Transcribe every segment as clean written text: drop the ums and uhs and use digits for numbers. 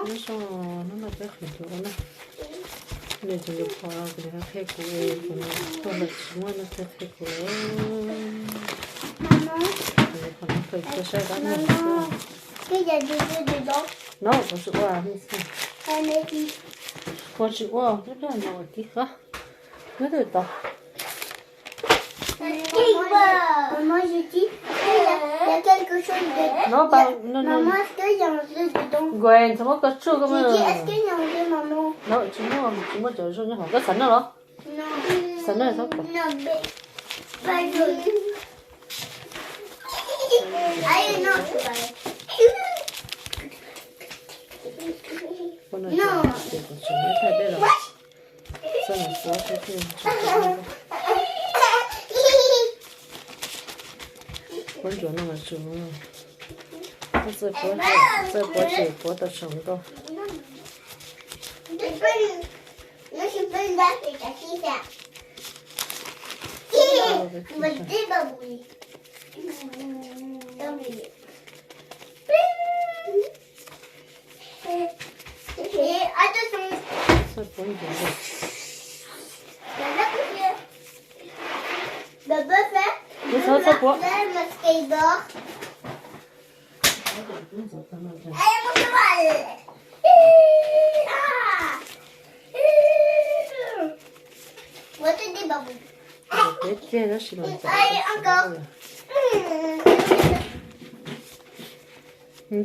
nó sao nó là cái khởi đồ này để cho được khoa cái này cái của em còn là chúng nó cái của để còn nó phải cho sai đó nữa cái giờ đi đó nó có sự qua hai mấy đi có sự qua rất là nổi tí hả rất là to maman j'ai dit il y a quelque chose de nó bao nó maman est-ce qu'il y a un œuf dedans quen sao có chút cơ mà j'ai dit est-ce qu'il y a un œuf maman nó chúng nó chờ cho nó học cái sẵn rồi đó non sẵn rồi sao cả non mais pas jaune allez non c'est pas vrai con này để con chúng nó thay đây rồi sao nó xóa cái kia con chỗ nó là chúng nó sẽ có chỉ có tập sống thôi Nó sẽ bên ra thì cả khi cả mình đi vào bụi đâu mình attention sao con chỗ này Baba fait mais ça c'est quoi le skateboard allez mon cheval What did they bubble? cái đó chỉ là Allez, encore.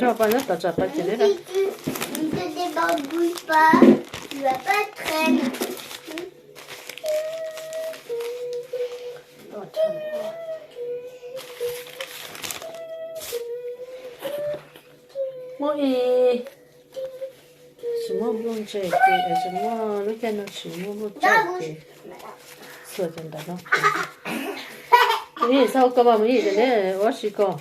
Rồi bạn nó tập chặt phải chỉ đấy đó. Ne te débarbouille pas, tu vas pas traîner. Mỗi什么不用这个，什么那个能什么不这个，说真的咯。你sao cơ mà mấy cái này, tôi chỉ có.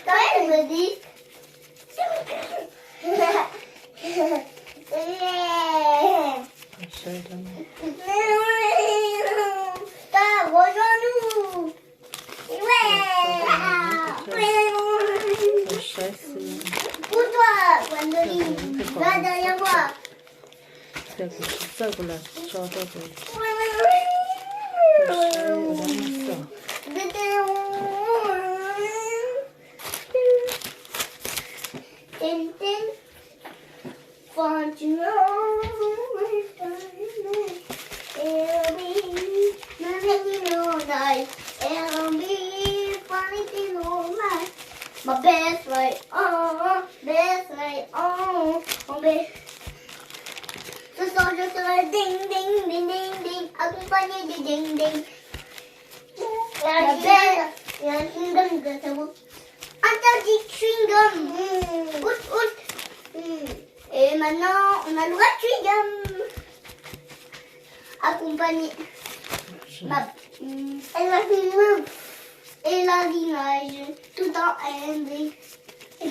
Toi, me dis. Rejoins-nous. Pour toi, Gwendoline. Va derrière moi. Ça, vous la chantez. My best way, best way, mon best. Ce soir je serai ding ding ding ding ding, accompagné du ding ding. La belle, il y a un chewing-gum de cerveau. Interdit chewing-gum. Oust, oust. Et maintenant, on a le droit de chewing-gum. Accompagné. Elle va finir. Et la l'image, tout en ending. On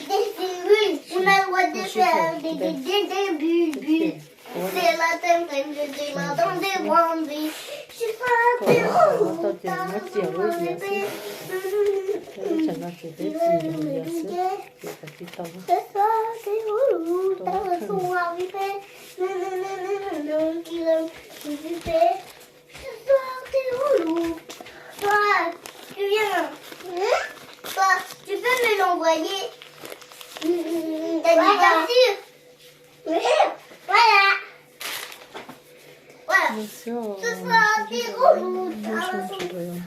a le droit de faire des bulles. C'est la thème de la danse des bambis. Je suis pas des roues dans le bébé. Ce soir, c'est roulou dans le son arrivé. Ce soir, c'est roulou. Toi, tu viens. Toi, tu peux me l'envoyer. T'as dit bien sûr. Voilà. Voilà. Ce soir, c'est roulou dans le son.